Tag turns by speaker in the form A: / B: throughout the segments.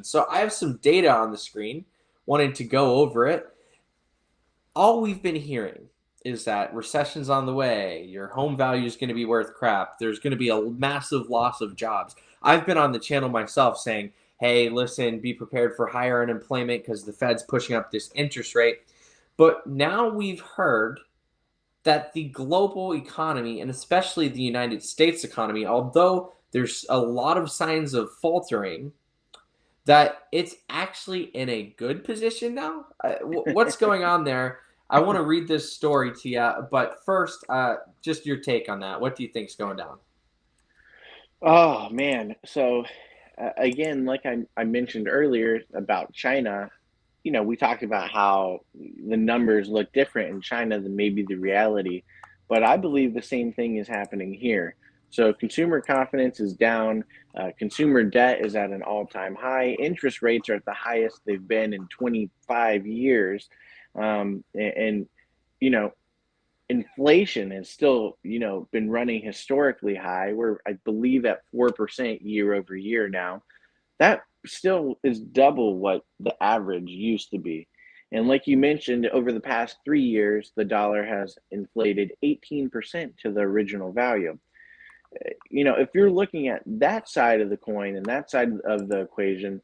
A: So I have some data on the screen, wanted to go over it. All we've been hearing is that recession's on the way, your home value is going to be worth crap, there's going to be a massive loss of jobs. I've been on the channel myself saying, hey, listen, be prepared for higher unemployment because the Fed's pushing up this interest rate. But now we've heard that the global economy, and especially the United States economy, although there's a lot of signs of faltering, that it's actually in a good position now. What's going on there? I want to read this story to you, but first, just your take on that. What do you think's going down?
B: Oh man. Again, like I mentioned earlier about China, we talked about how the numbers look different in China than maybe the reality, but I believe the same thing is happening here. So consumer confidence is down, consumer debt is at an all-time high, interest rates are at the highest they've been in 25 years, and you know inflation has still, been running historically high. We're, I believe, at 4% year over year now. That still is double what the average used to be. And like you mentioned, over the past 3 years, the dollar has inflated 18% to the original value. If you're looking at that side of the coin and that side of the equation,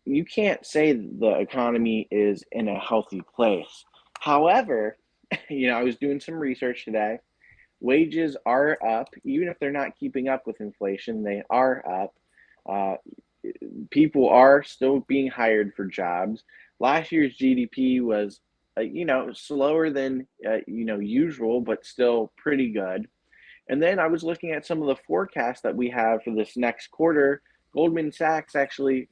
B: you can't say the economy is in a healthy place. However, I was doing some research today. Wages are up, even if they're not keeping up with inflation, they are up. Uh, People are still being hired for jobs. Last year's GDP was, slower than usual, but still pretty good. And then I was looking at some of the forecasts that we have for this next quarter. Goldman Sachs actually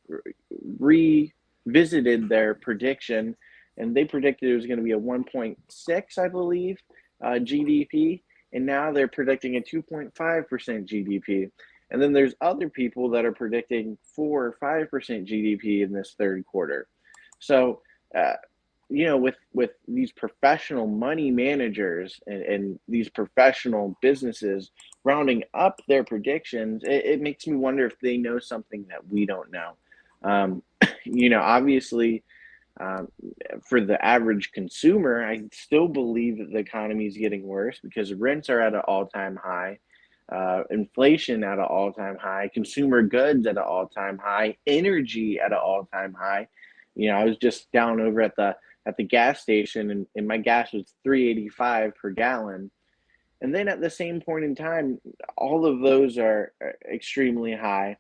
B: revisited their prediction, and they predicted it was going to be a 1.6, I believe, GDP, and now they're predicting a 2.5% GDP. And then there's other people that are predicting 4 or 5% GDP in this third quarter. So, uh, with these professional money managers and these professional businesses rounding up their predictions, it makes me wonder if they know something that we don't know. Um, Obviously, um, for the average consumer, I still believe that the economy is getting worse because rents are at an all-time high, inflation at an all-time high, consumer goods at an all-time high, energy at an all-time high. I was just down over at the gas station, and my gas was 3.85 per gallon. And then at the same point in time, all of those are extremely high.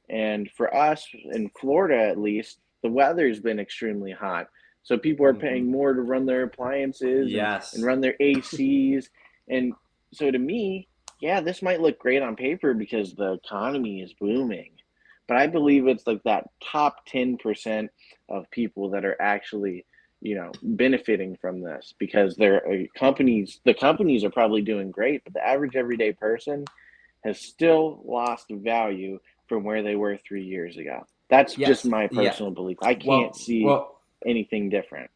B: And for us in Florida, at least, the weather's been extremely hot. So people are
A: Hmm.
B: paying more to run their appliances and
A: Yes.
B: run their ACs. And so to me, yeah, this might look great on paper because the economy is booming. But I believe it's like that top 10% of people that are actually, benefiting from this because the companies are probably doing great, but the average everyday person has still lost value from where they were 3 years ago. That's just
A: Yes.
B: my
A: Yeah.
B: personal belief. I can't
A: Well,
B: see
A: well,
B: anything different.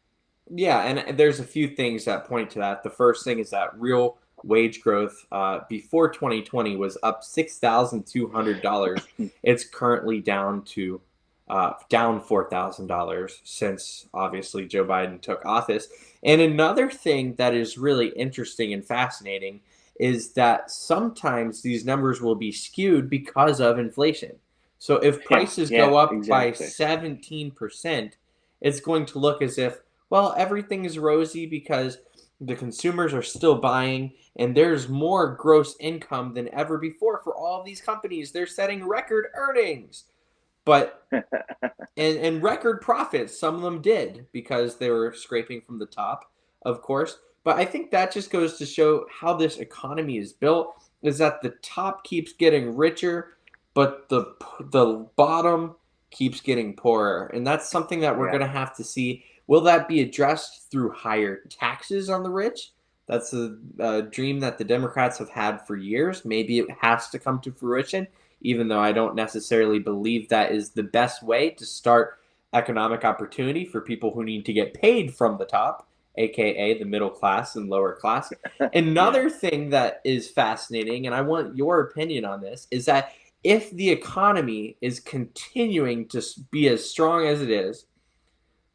A: yeah, and there's a few things that point to that. The first thing is that real wage growth before 2020 was up $6,200. It's currently down $4,000 since obviously Joe Biden took office. And another thing that is really interesting and fascinating is that sometimes these numbers will be skewed because of inflation. So if
B: Yeah,
A: prices
B: yeah,
A: go up by
B: exactly.
A: 17%, it's going to look as if, well, everything is rosy because the consumers are still buying and there's more gross income than ever before for all of these companies. They're setting record earnings. But and record profits, some of them did because they were scraping from the top, of course. But I think that just goes to show how this economy is built is that the top keeps getting richer, but the bottom keeps getting poorer. And that's something that we're
B: Yeah.
A: going to have to see. Will that be addressed through higher taxes on the rich? That's a dream that the Democrats have had for years. Maybe it has to come to fruition, even though I don't necessarily believe that is the best way to start economic opportunity for people who need to get paid from the top, aka the middle class and lower class.
B: Yeah.
A: Another thing that is fascinating, and I want your opinion on this, is that if the economy is continuing to be as strong as it is,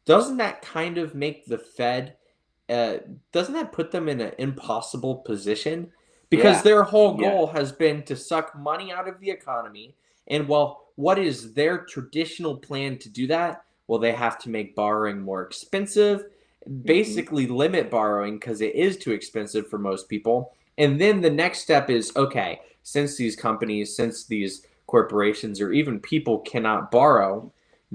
A: doesn't that kind of make the Fed uh, doesn't that put them in an impossible position? Because
B: Yeah.
A: their whole
B: Yeah.
A: goal has been to suck money out of the economy. And well, what is their traditional plan to do that? Well, they have to make borrowing more expensive,
B: Hmm.
A: basically limit borrowing because it is too expensive for most people. And then the next step is okay, since these companies, since these corporations, or even people cannot borrow,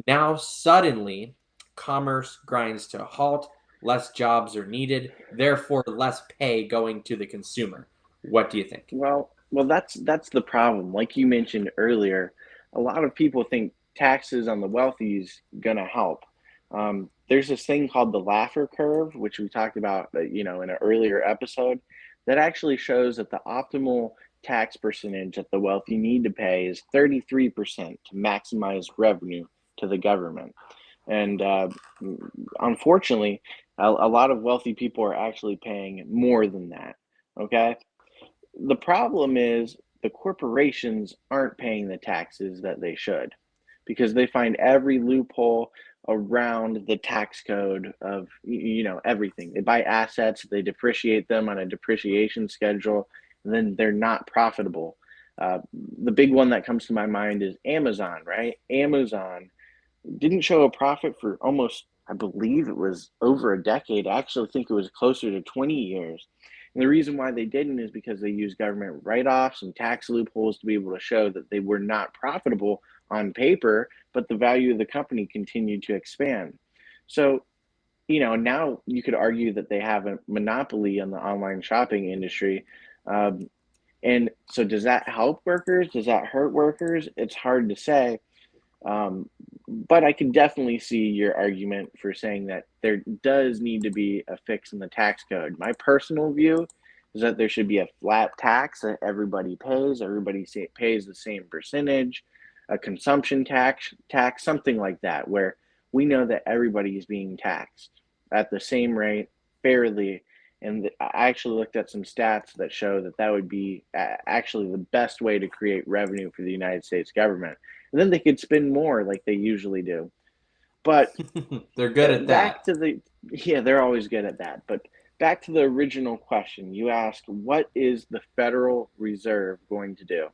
A: now suddenly commerce grinds to a halt, less jobs are needed, therefore less pay going to the consumer. What do you think?
B: Well, that's the problem. Like you mentioned earlier, a lot of people think taxes on the wealthy is gonna help. There's this thing called the Laffer curve, which we talked about, in an earlier episode, that actually shows that the optimal tax percentage that the wealthy need to pay is 33% to maximize revenue to the government. And unfortunately, a lot of wealthy people are actually paying more than that. Okay. The problem is the corporations aren't paying the taxes that they should because they find every loophole around the tax code of everything. They buy assets, they depreciate them on a depreciation schedule, and then they're not profitable. The big one that comes to my mind is Amazon, right? Amazon didn't show a profit for almost, I believe it was over a decade. I actually think it was closer to 20 years. And the reason why they didn't is because they used government write offs and tax loopholes to be able to show that they were not profitable on paper, but the value of the company continued to expand. So, now you could argue that they have a monopoly on the online shopping industry. Um, and so, does that help workers? Does that hurt workers? It's hard to say. Um, but I can definitely see your argument for saying that there does need to be a fix in the tax code. My personal view is that there should be a flat tax that everybody pays. Everybody pays the same percentage, a consumption tax, something like that, where we know that everybody is being taxed at the same rate fairly. And I actually looked at some stats that show that that would be actually the best way to create revenue for the United States government, and then they could spend more like they usually do. But
A: They're good at
B: back
A: that.
B: to the yeah, they're always good at that. But back to the original question, you asked, what is the Federal Reserve going to do?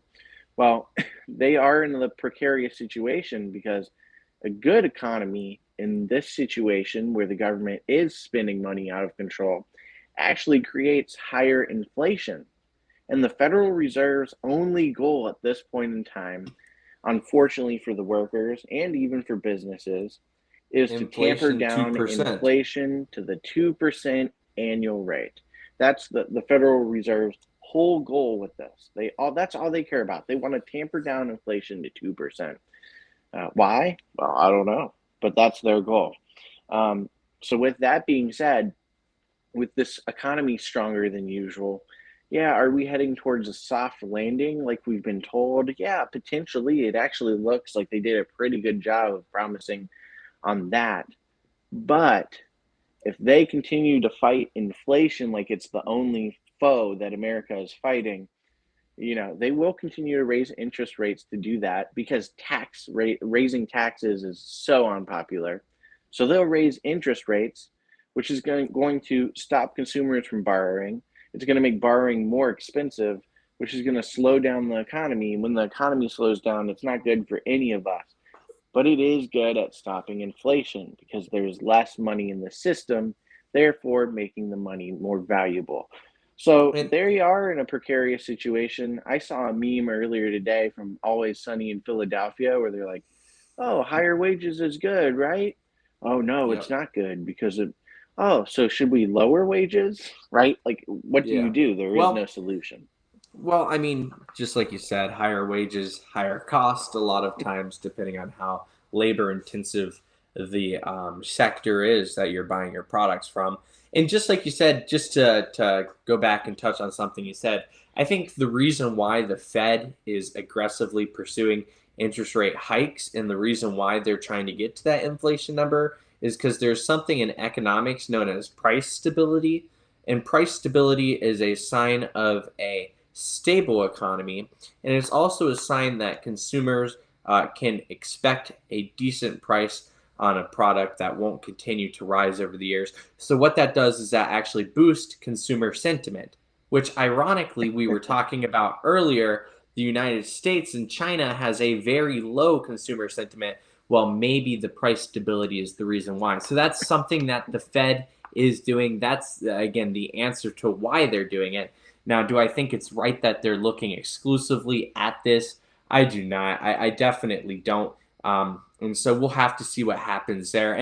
B: Well, they are in the precarious situation because a good economy in this situation where the government is spending money out of control actually creates higher inflation. And the Federal Reserve's only goal at this point in time, unfortunately for the workers and even for businesses, is to tamper
A: Inflation
B: down
A: 2%.
B: inflation to the 2% annual rate. That's the Federal Reserve's whole goal with this. That's all they care about. They want to tamper down inflation to 2%. Why? Well, I don't know, but that's their goal. Um, so with that being said, with this economy stronger than usual, yeah, are we heading towards a soft landing like we've been told? Yeah, potentially. It actually looks like they did a pretty good job of promising on that. But if they continue to fight inflation like it's the only foe that America is fighting, they will continue to raise interest rates to do that because raising taxes is so unpopular. So they'll raise interest rates, which is going to stop consumers from borrowing. It's going to make borrowing more expensive, which is going to slow down the economy. And when the economy slows down, it's not good for any of us. But it is good at stopping inflation because there's less money in the system, therefore making the money more valuable. So
A: And
B: there you are in a precarious situation. I saw a meme earlier today from Always Sunny in Philadelphia where they're like, "Oh, higher wages is good, right? Oh no, it's
A: yep,
B: not good because of oh, so should we lower wages? Right? Like what do you
A: yeah.
B: do? There is no
A: Well,
B: solution."
A: I mean, just like you said, higher wages, higher cost. A lot of times, depending on how labor intensive the sector is that you're buying your products from. And just like you said, just to go back and touch on something you said, I think the reason why the Fed is aggressively pursuing interest rate hikes and the reason why they're trying to get to that inflation number is because there's something in economics known as price stability. And price stability is a sign of a stable economy. And it's also a sign that consumers can expect a decent price on a product that won't continue to rise over the years. So, what that does is that actually boosts consumer sentiment, which ironically, we were talking about earlier. The United States and China has a very low consumer sentiment. Well, maybe the price stability is the reason why. So, that's something that the Fed is doing. That's, again, the answer to why they're doing it. Now, do I think it's right that they're looking exclusively at this? I do not. I definitely don't. And so we'll have to see what happens there.